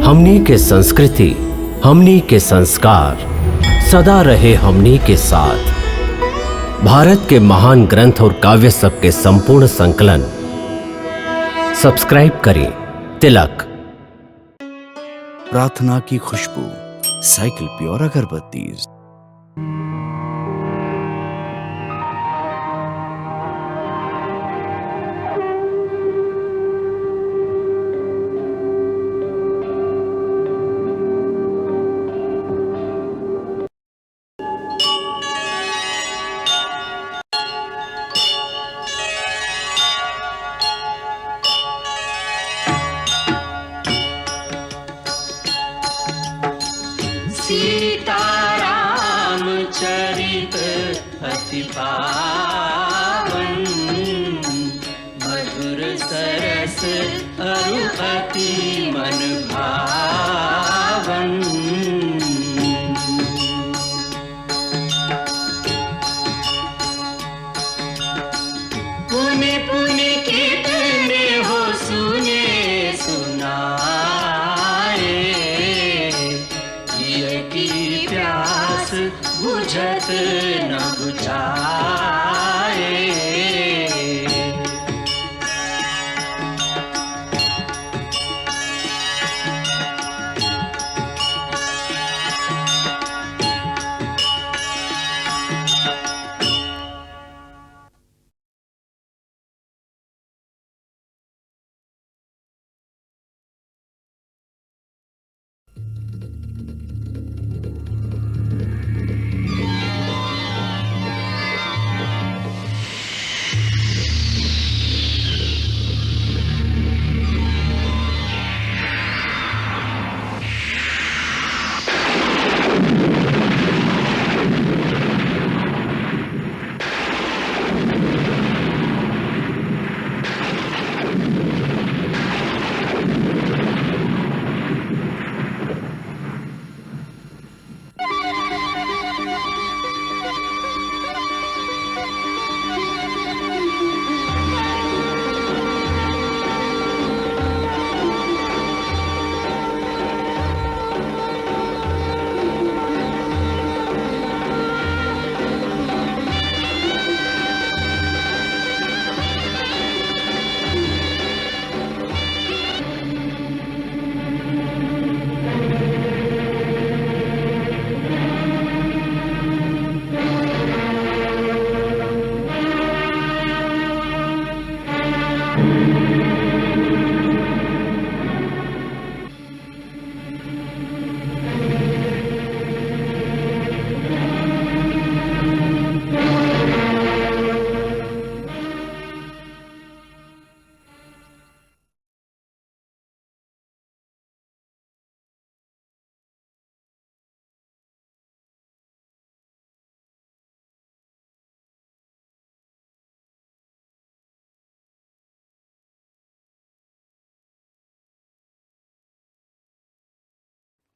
हमनी के संस्कृति, हमनी के संस्कार सदा रहे हमनी के साथ। भारत के महान ग्रंथ और काव्य सब के संपूर्ण संकलन सब्सक्राइब करें तिलक। प्रार्थना की खुशबू, साइकिल प्योर अगरबत्ती। सीताराम चरित अति पावन, मधुर सरस अरु अति मन भावन। पुनि पुनि कितने हो सुने सुनाए, की प्यास बुझत न बुझाए।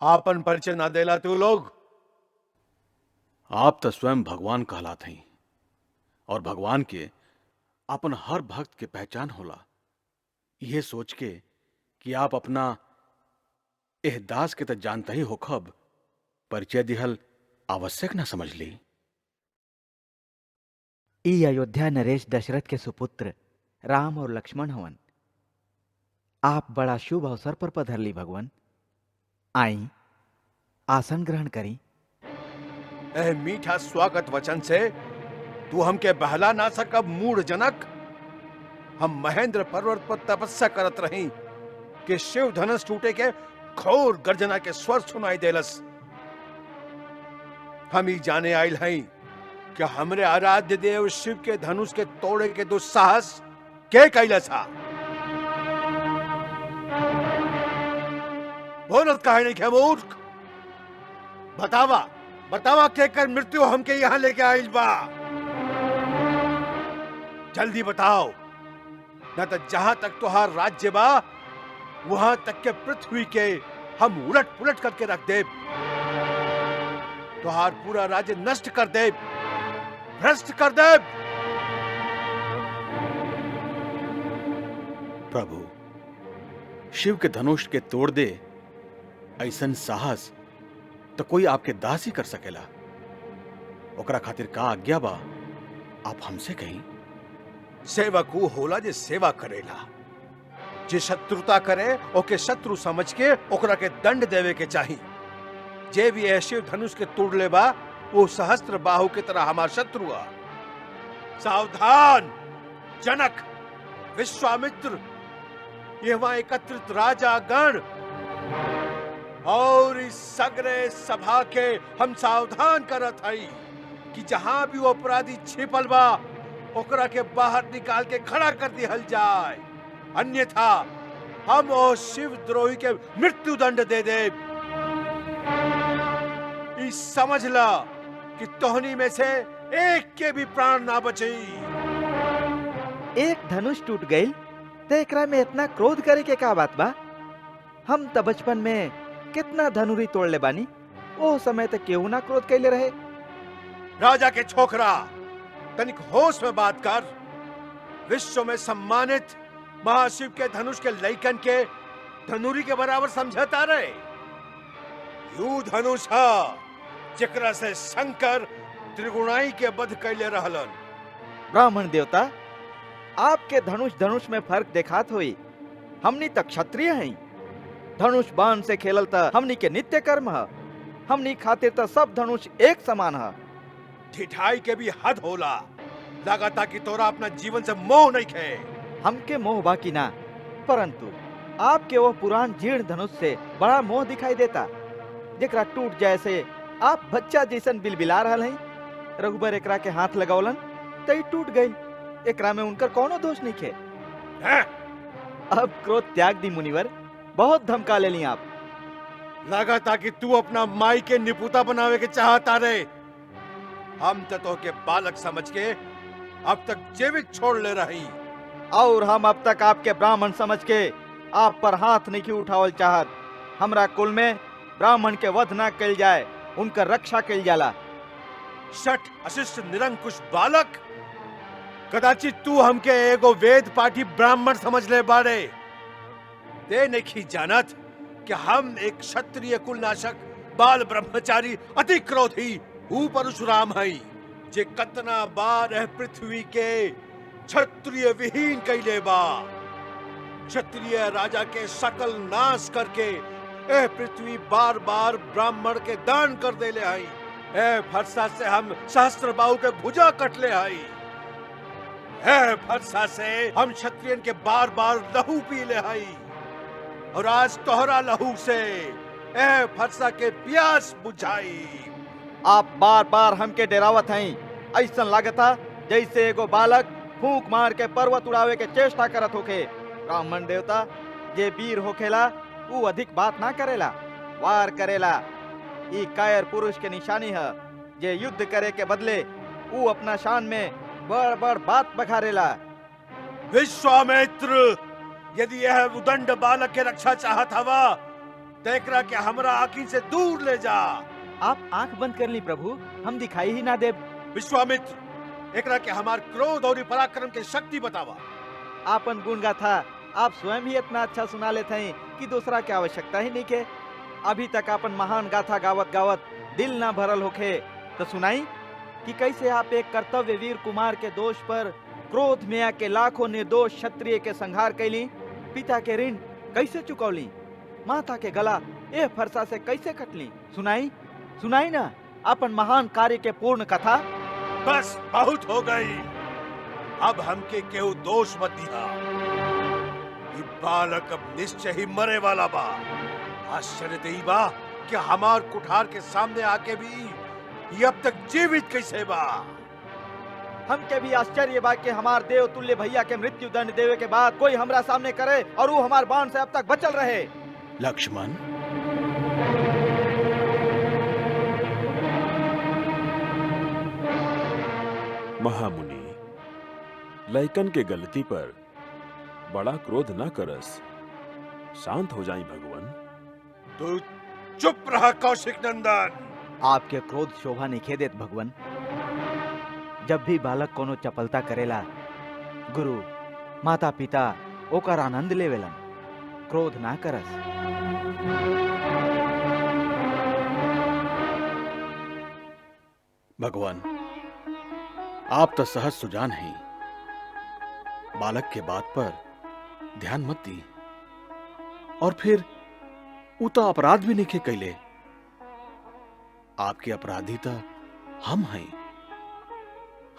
आपन परिचय ना देला तू लोग। आप तो स्वयं भगवान कहलात हई और भगवान के अपन हर भक्त के पहचान होला। यह सोच के कि आप अपना एह दास के तो जानता ही होखब, परिचय दिहल आवश्यक ना समझ ली। ई अयोध्या नरेश दशरथ के सुपुत्र राम और लक्ष्मण हवन। आप बड़ा शुभ अवसर पर पधर ली भगवान। आई आसन ग्रहण करी। एह मीठा स्वागत वचन से तू हमके बहला ना सकब मूढ़ जनक। हम महेंद्र पर्वत पर तपस्या करत रही कि शिव धनुष टूटे के घोर गर्जना के स्वर सुनाई देलस। हम ही जाने आयल हई कि हमरे आराध्य देव शिव के धनुष के तोड़े के दुस्साहस के कैलस हा। बोलत काहे नहीं खे मूर्ख? बतावा बतावा के कर मृत्यु हमके यहाँ लेके आइल बा। जल्दी बताओ, न तो जहां तक तुहार राज्य बा वहां तक के पृथ्वी के हम उलट पुलट करके रख दे। तुहार पूरा राज्य नष्ट कर दे, भ्रष्ट कर दे। प्रभु, शिव के धनुष के तोड़ दे ऐसन साहस तो कोई आपके दास ही कर सकेला। ओकरा खातिर का आज्ञा बा, आप हमसे कहीं। सेवक ऊ होला जे सेवा करेला। जे शत्रुता करे ओके शत्रु समझ के ओकरा के दंड देवे के चाहिए। जे भी यह शिव धनुष के तोड़ ले बा वो सहस्त्र बाहु की तरह हमार शत्रु आ। सावधान जनक, विश्वामित्र, ये वहां एकत्रित राजा गण और इस सगरे सभा के हम सावधान करत हई कि जहां भी वो अपराधी छिपल बा ओकरा के बाहर निकाल के खड़ा कर दिहल जाए, अन्यथा हम ओ शिव द्रोही के मृत्यु दंड दे दे। इस समझ ला कि तोहनी में से एक के भी प्राण ना बचे। एक धनुष टूट गई तो एकरा में इतना क्रोध करे के का बात बा? हम तो बचपन में कितना धनुरी तोड़ ले बानी, ओ समय तक केहू ना क्रोध कैले रहे। राजा के छोकरा, तनिक होश में बात कर। विश्व में सम्मानित महाशिव के धनुष के लइकन के धनुरी के बराबर समझता रहे। यू धनुष है जेकरा से शंकर त्रिगुणाई के वध कैले रहलन। ब्राह्मण देवता, आपके धनुष में फर्क देखात होई। हमनी तक क्षत्रिय हैं। धनुष बाण से खेलल त हमनी के नित्य कर्म है। हमनी खातिर त सब धनुष एक समान है। ठिठाई के भी हद होला। लगाता कि तोरा अपना जीवन से मोह नहीं खे। हमके मोह बाकी ना, परंतु आपके वो पुरान जीर्ण धनुष से बड़ा मोह दिखाई देता, जेकरा टूट जाए से आप बच्चा जैसन बिलबिला रहल हैं। रघुबर एकरा के हाथ लगावलन तई टूट गई। एकरा में उनकर कोनो दोष नहीं खे। अब क्रोध त्याग दी मुनिवर, बहुत धमका ले ली आप। लगाता कि तू अपना माई के निपुता बनावे के चाहता रे। हम तो के बालक समझ के अब तक जीवित छोड़ ले रही, और हम अब तक आपके ब्राह्मण समझ के आप पर हाथ नहीं उठावल चाहत। हमरा कुल में ब्राह्मण के वध ना कल जाए, उनकर रक्षा कल जाला। शठ अशिष्ट निरंकुश बालक, कदाचित तू हमके एगो वेद पाठी ब्राह्मण समझ ले बारे। ते नहीं जानत कि हम एक क्षत्रिय कुलनाशक बाल ब्रह्मचारी अति क्रोधी हूँ परशुराम हई, जे कतना बार एह पृथ्वी के क्षत्रिय विहीन कैले बा। क्षत्रिय राजा के सकल नाश करके एह पृथ्वी बार बार ब्राह्मण के दान कर देले हई। ए फरसा से हम सहस्त्र बाहु के भुजा कटले हई। ए फरसा से हम क्षत्रियन के बार बार लहू पी ले हई, और आज तोहरा लहू से ए फरसा के प्यास बुझाई। आप बार बार हमके डरावत हैं। ऐसा लागता जैसे एगो बालक फूंक मार के पर्वत उड़ावे के चेष्टा करत होके। ब्राह्मण देवता, जे वीर होखेला वो अधिक बात ना करेला, वार करेला। ई कायर पुरुष के निशानी है, जे युद्ध करे के बदले वो अपना शान में बड़ बड़ बात बखारेला। विश्वामित्र, यदि यह उदंड बालक के रक्षा चाहत हवा तो एकरा के हमरा आँखी से दूर ले जा। आप आंख बंद कर ली प्रभु, हम दिखाई ही ना दे। विश्वामित्र, एकरा के हमार क्रोध और पराक्रम के शक्ति बतावा। आपन गुण गाथा आप स्वयं ही इतना अच्छा सुना लेते हैं कि दूसरा की आवश्यकता ही नहीं के। अभी तक आपन महान गाथा गावत गावत दिल ना भरल होखे तो सुनाई कि कैसे आप एक कर्तव्य वीर कुमार के दोष पर क्रोध में आके लाखों निर्दोष क्षत्रिय के संहार कैली, पिता के ऋण कैसे चुकौली, माता के गला ए फरसा से कैसे कटली। सुनाई सुनाई ना अपन महान कार्य के पूर्ण कथा। बस बहुत हो गई, अब हमके केहू दोष मत दिया। ये बालक अब निश्चय ही मरे वाला बा। आश्चर्य देई बा कि हमार कुठार के सामने आके भी ये अब तक जीवित कैसे बा। हमके भी आश्चर्य बा कि हमार देव तुल्य भैया के मृत्यु दंड देवे के बाद कोई हमरा सामने करे और वो हमार बाण से अब तक बचल रहे। लक्ष्मण, महामुनि, लइकन के गलती पर बड़ा क्रोध न करस, शांत हो जाई भगवान। तू चुप रहा कौशिक नंदन। आपके क्रोध शोभा नहीं देत भगवान। जब भी बालक कोनो चपलता करेला, गुरु माता पिता ओकर आनंद लेवेलन, क्रोध ना करस। भगवान, आप तो सहज सुजान हैं। बालक के बात पर ध्यान मत दी। और फिर उ तो अपराध भी नहीं कैले। आपके अपराधी तो हम हैं।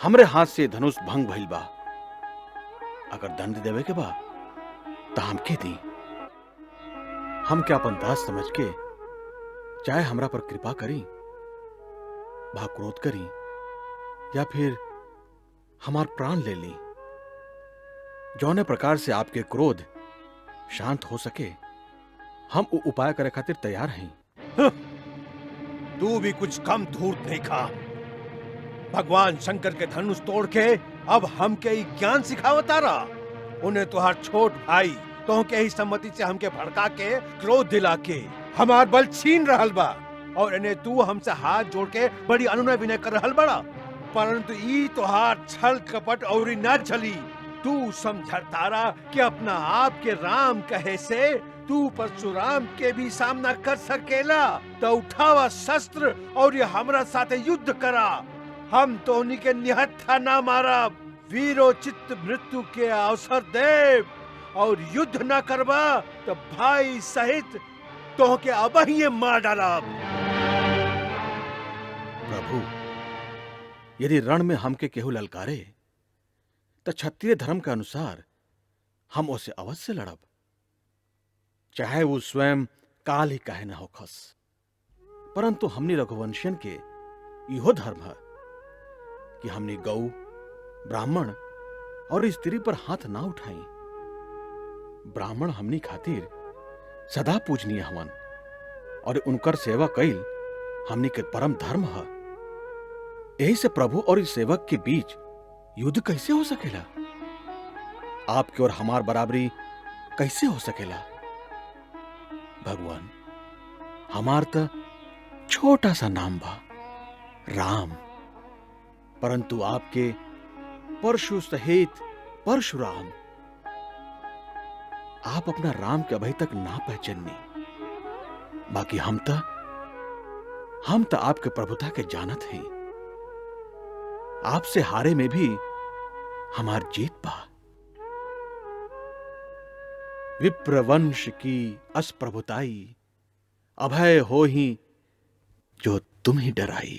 हमरे हाथ से धनुष भंग भइल बा। अगर दंड देवे के बा तो हमके दी। हम क्या अपन दास समझ के चाहे हमरा पर कृपा करी, भा क्रोध करी, या फिर हमार प्राण ले ली। जौने प्रकार से आपके क्रोध शांत हो सके, हम उपाय करे खातिर तैयार हैं। तू भी कुछ कम धूर्त नहीं खा। भगवान शंकर के धनुष तोड़ के अब हमके ही ज्ञान सिखावता रहा। उन्हें तुहार छोट भाई तो के ही सम्मति से हमके भड़का के क्रोध दिला के हमार बल छीन रहल बा, और इन्हें तू हमसे हाथ जोड़ के बड़ी अनुनय विनय कर रहल बड़ा। परंतु ई तुहार छल कपट और न चली। तू समझतारा कि अपना आप के राम कहे से तू परशुराम के भी सामना कर सकेला, तो उठावा शस्त्र और ये हमरा साथे युद्ध करा। हम तो उन्हीं के निहत्था ना मारा, वीरोचित मृत्यु के अवसर दे, और युद्ध ना करवा तो भाई सहित तो के अब ही मार डाला। प्रभु, यदि रण में हमके केहू ललकारे तो क्षत्रिय धर्म के अनुसार हम उसे अवश्य लड़ब, चाहे वो स्वयं काल ही कहे न होखस। परंतु हमनी रघुवंशियन के इहो धर्म है कि हमनी गौ, ब्राह्मण और स्त्री पर हाथ ना उठाई। ब्राह्मण हमनी खातिर सदा पूजनीय हवन, और उनकर सेवा कईल हमनी के परम धर्म है। यही से प्रभु और इस सेवक के बीच युद्ध कैसे हो सकेला? आपके और हमार बराबरी कैसे हो सकेला? भगवान, हमार तो छोटा सा नाम बा, राम, परंतु आपके परशु सहित परशुराम। आप अपना राम के अभी तक ना पहचाननी। बाकी हम तो आपके प्रभुता के जानत हैं। आपसे हारे में भी हमार जीत पा। विप्रवंश की असप्रभुताई, अभय हो ही जो तुम ही डराई।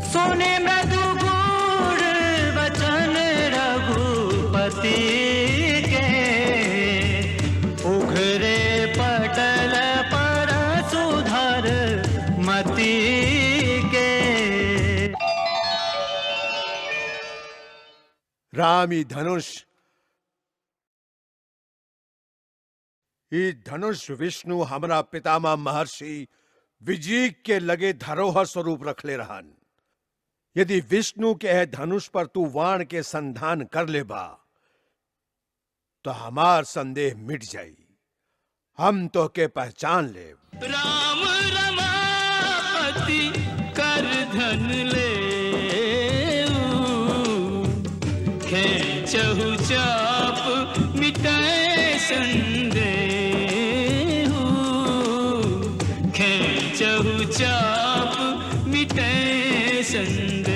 सोने मृदु गूढ़ वचन रघुपति के, उघरे पटल पर सुधर मति के। रामी धनुष, ई धनुष विष्णु हमरा पितामह महर्षि विजीक के लगे धरोहर स्वरूप रखले रहन। यदि विष्णु के है धनुष पर तू वाण के संधान कर ले बा, तो हमार संदेह मिट जाई। हम तो के पहचान ले। राम रमापति कर धन ले, खेचहु चाप मिटाए संदेह, खेचहु चाप मिटाए संदेह।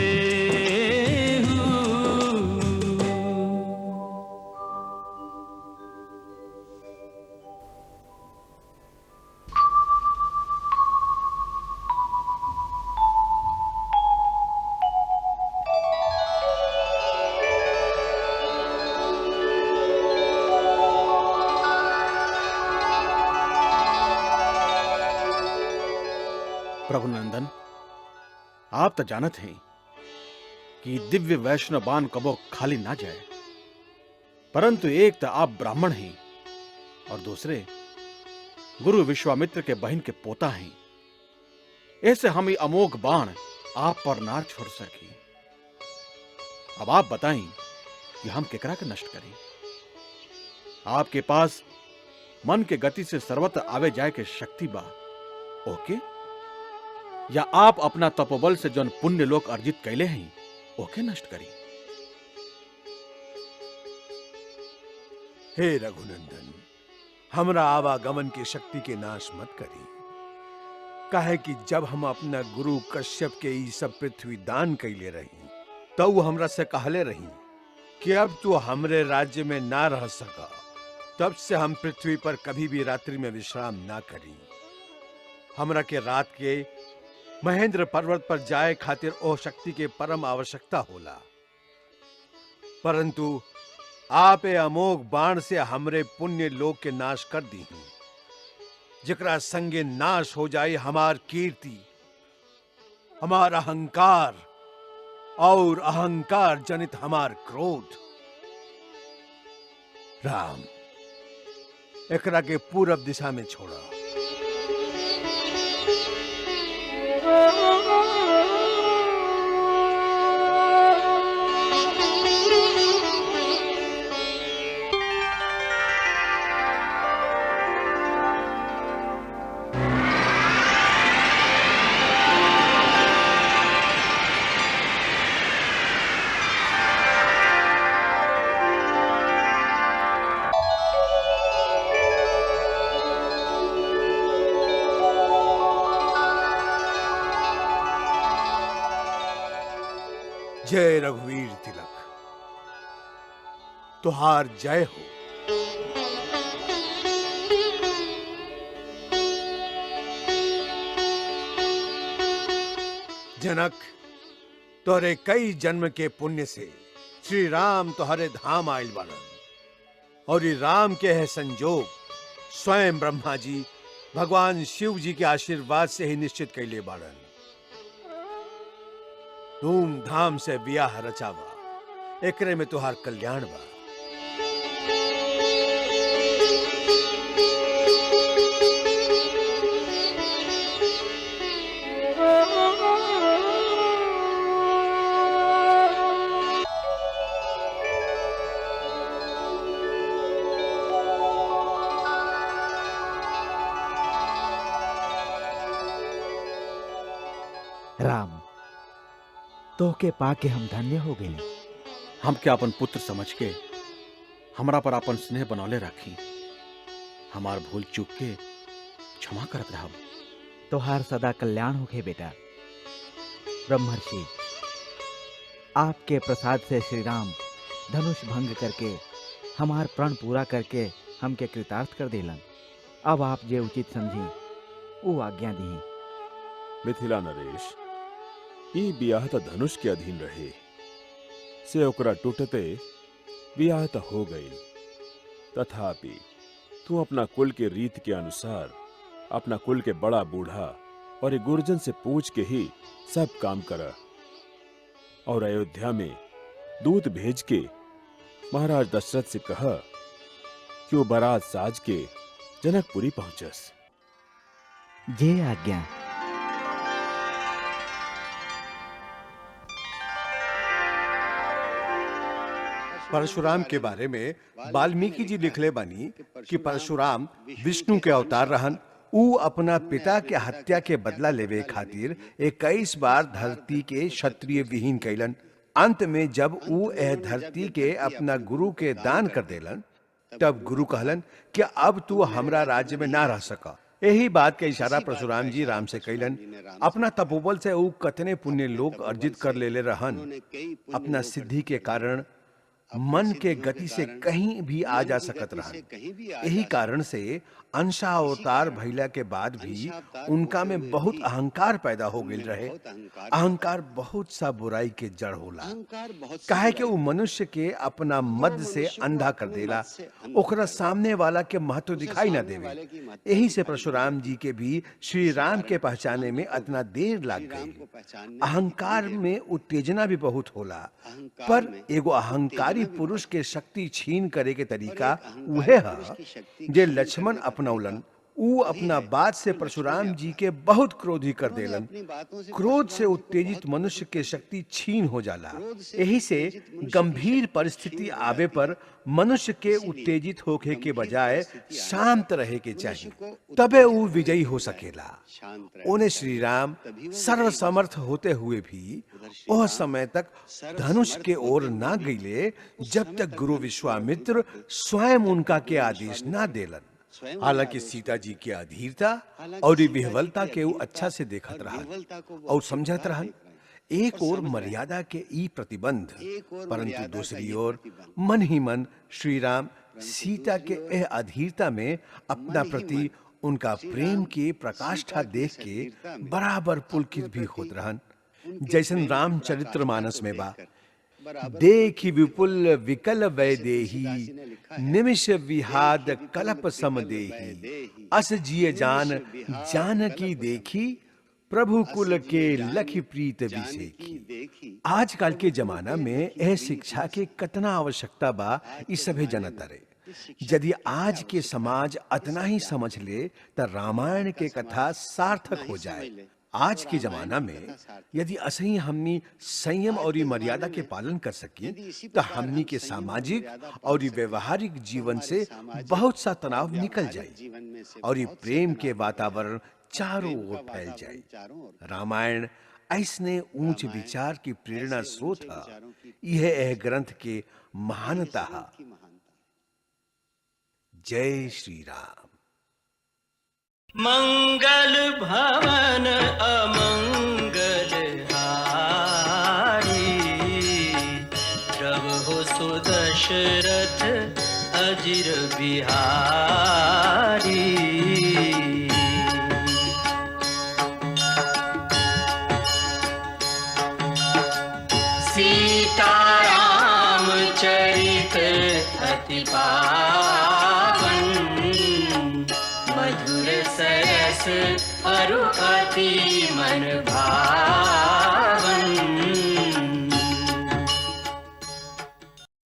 प्रभु नंदन, आप तो जानत हैं कि दिव्य वैष्णव बाण कबो खाली ना जाए। परंतु एक तो आप ब्राह्मण हैं और दूसरे गुरु विश्वामित्र के बहन के पोता हैं। ऐसे हम ये अमोघ बाण आप पर ना छोड़ सके। अब आप बताएं कि हम केकरा के नष्ट करी। आपके पास मन के गति से सर्वत्र आवे जाए के शक्ति बा, ओके? या आप अपना तपोबल से जौन पुण्य लोक अर्जित कैले हैं ओके नष्ट करी। हे रघुनंदन, हमरा आवागमन की शक्ति के नाश मत करी। काहे कि जब हम अपना गुरु कश्यप के ई सब पृथ्वी दान कैले रही, तो वो हमरा से कहले रही कि अब तू हमरे राज्य में ना रह सका। तब से हम पृथ्वी पर कभी भी रात्रि में विश्राम ना करी। हमरा के रात के महेंद्र पर्वत पर जाए खातिर ओ शक्ति के परम आवश्यकता होला, परंतु आप ए अमोघ बाण से हमरे पुण्य लोक के नाश कर दी हैं, जिकरा संगे नाश हो जाए हमार कीर्ति, हमार अहंकार और अहंकार जनित हमार क्रोध। राम, एकरा के पूरब दिशा में छोड़ा। जय रघुवीर तिलक, तुहार जय हो। जनक, तोरे कई जन्म के पुण्य से श्री राम तोहरे धाम आयल बाड़न, और ये राम के है संजोग स्वयं ब्रह्मा जी भगवान शिव जी के आशीर्वाद से ही निश्चित कैले बाड़न। धूमधाम से ब्याह रचावा, एकरे में तुहार कल्याण बा। राम, तोहके पाके हम धन्य हो गए। हम क्या अपन पुत्र समझ के हमरा पर अपन स्नेह बनौले रखी। हमार भूल चूक के क्षमा करत रहब। तोहार सदा कल्याण होखे बेटा। ब्रह्मर्षि, आपके प्रसाद से श्री राम धनुष भंग करके हमार प्रण पूरा करके हमके कृतार्थ कर देलन। अब आप जे उचित समझी वो आज्ञा दी। मिथिला नरेश, ई बियाह त धनुष के अधीन रहे से ओकरा टूटते बियाह त हो गई। तथापि तू अपना कुल के रीत के अनुसार अपना कुल के बड़ा बूढ़ा और एक गुर्जन से पूछ के ही सब काम कर, और अयोध्या में दूत भेज के महाराज दशरथ से कहा कि वो बारात साज के जनकपुरी पहुंचस। जे आज्ञा। परशुराम के बारे में वाल्मीकि जी लिखले बानी कि परशुराम विष्णु के अवतार रहन। ऊ अपना पिता के हत्या के बदला लेवे खातिर 21 बार धरती के क्षत्रिय विहीन कैलन। अंत में जब ऊ एह धरती के अपना गुरु के दान कर देलन, तब गुरु कहलन कि अब तू हमरा राज्य में ना रह सका। यही बात का इशारा परशुराम जी राम से कैलन। अपना तपोबल से ऊ कतने पुण्य लोक अर्जित कर लेले रहन। अपना सिद्धि के कारण मन के गति से कहीं भी आ जा सकत रहन। यही कारण से अंशा अवतार भइला के बाद भी उनका में बहुत अहंकार पैदा हो गई रहे। अहंकार बहुत सा बुराई के जड़ होला। काहे कि वो मनुष्य के अपना मद से अंधा कर देला, ओकरा सामने वाला के महत्व दिखाई ना देवे। यही से परशुराम जी के भी श्री राम के पहचाने में इतना देर लग गई। अहंकार में उत्तेजना भी बहुत होला, पर एगो अहंकारी पुरुष के शक्ति छीन करे के तरीका उहे है जे लक्ष्मण अपनौलन ऊ अपना बात से परशुराम जी के बहुत क्रोधी कर देलन। क्रोध से उत्तेजित मनुष्य के शक्ति छीन हो जाला। यही से गंभीर परिस्थिति आवे पर मनुष्य के उत्तेजित होके के बजाय शांत रहे के चाहिए, तबे ऊ विजयी हो सकेला। उन्हें श्री राम सर्वसमर्थ होते हुए भी वह समय तक धनुष के ओर ना गईले जब तक गुरु विश्वामित्र स्वयं उनका के आदेश ना देलन। हालांकि सीता जी की अधीरता और विह्वलता के वो अच्छा से देखत रहन और समझत रहन। एक और मर्यादा के ई प्रतिबंध, परंतु दूसरी ओर मन ही मन श्री राम सीता के यह अधीरता में अपना प्रति उनका प्रेम के प्रकाष्ठा देख के बराबर पुलकित भी होत रहन। जैसन रामचरित्र मानस में बा, देखि विपुल विकल वैदेही, निमिष विहाद कलप सम देही, अस जिय जान जानकी देखी, प्रभु कुल के लखि प्रीत विसेखी। आजकल के जमाना में यह शिक्षा के कितना आवश्यकता बा इस सभे जनता रे। यदि आज के समाज अतना ही समझ ले तो रामायण के कथा सार्थक हो जाए। आज के जमाना में यदि असही हमनी संयम और मर्यादा के पालन कर सकी तो हमनी के सामाजिक और व्यवहारिक जीवन से बहुत सा तनाव निकल जाए और ये प्रेम के वातावरण चारों ओर फैल जाए। रामायण ऐसने ऊंच विचार की प्रेरणा स्रोत है। यह ग्रंथ के महानता है। जय श्री राम। मंगल भवन अमंगल हारी, प्रभु सुदशरथ अजिर बिहारी। सीताराम चरित अति पावन, मधुर सरस अरु अति मन भावन।